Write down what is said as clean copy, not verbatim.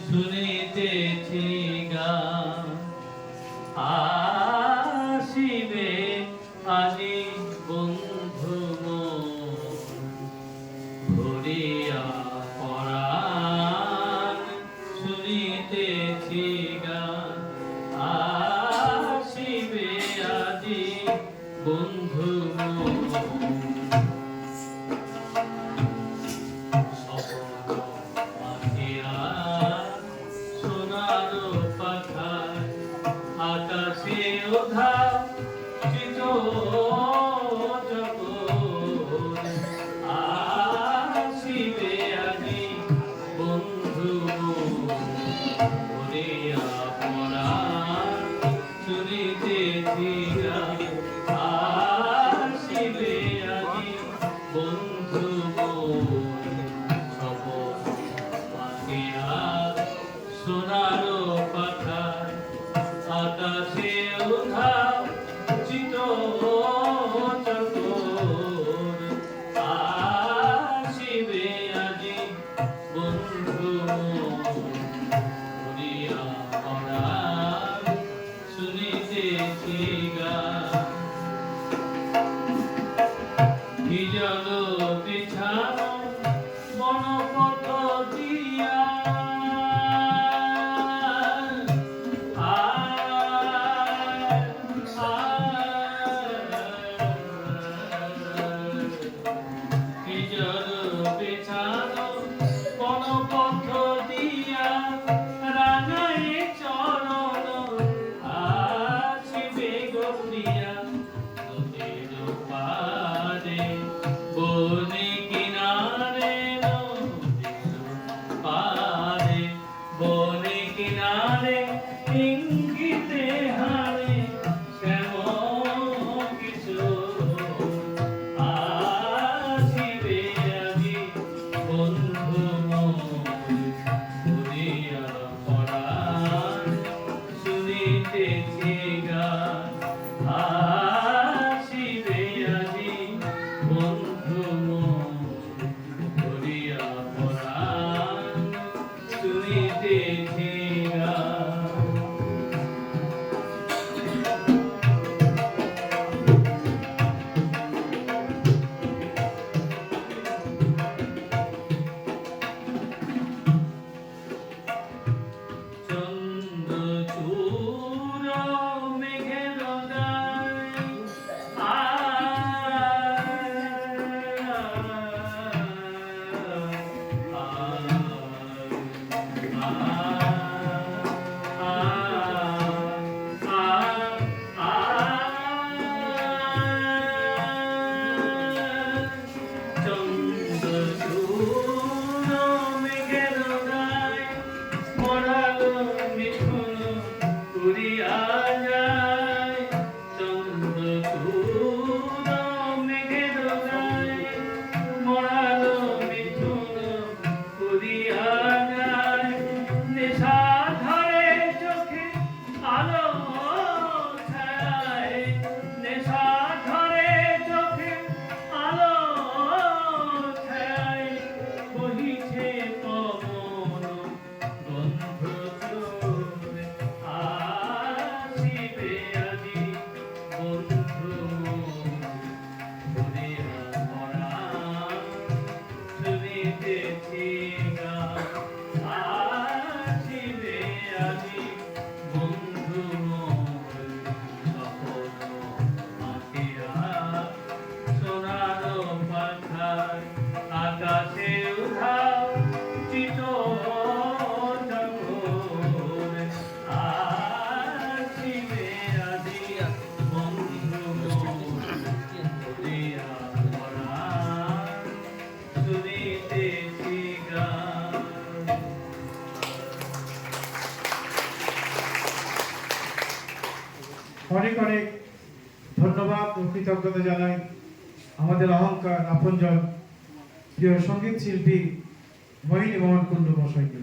শুনিতেছি গান আসিবে আজি বন্ধু ভরিয়া পরাণ শুনিতেছি গান আসিবে আজি বন্ধু আকাশে ওঠা চিত আসিবে আজি বন্ধু ভরিয়া পরাণ শুনিতেছি গান আসিবে আজি বন্ধু সোনার পাখায় আকাশে ওঠা চিত চকোর আসিবে আজি বন্ধু ভরিয়া পরাণ শুনিতেছি গান কি যেন বিছানো বনপথ দিয়া বনে কিনারে পারে বনে কিনারে ইঙ্গিতে হারে কেমন কিছু আসিবে আজি বন্ধু ভরিয়া পরাণ শুনিতেছি গান আসিবে আজি বন্ধু ভরিয়া পরাণ শুনিতেছি গান চন্দ্রচূড় মেঘের গায় আকাশে উঠাও চিত চকোর আসিবে আজি বন্ধু ভরিয়া পরাণ শুনিতেছি গান। অনেক অনেক ধন্যবাদ ও কৃতজ্ঞতা জানাই আমাদের অহংকার আপনজন প্রিয় সঙ্গীত শিল্পী মোহিনী মোহন কুণ্ডু মশাইকে।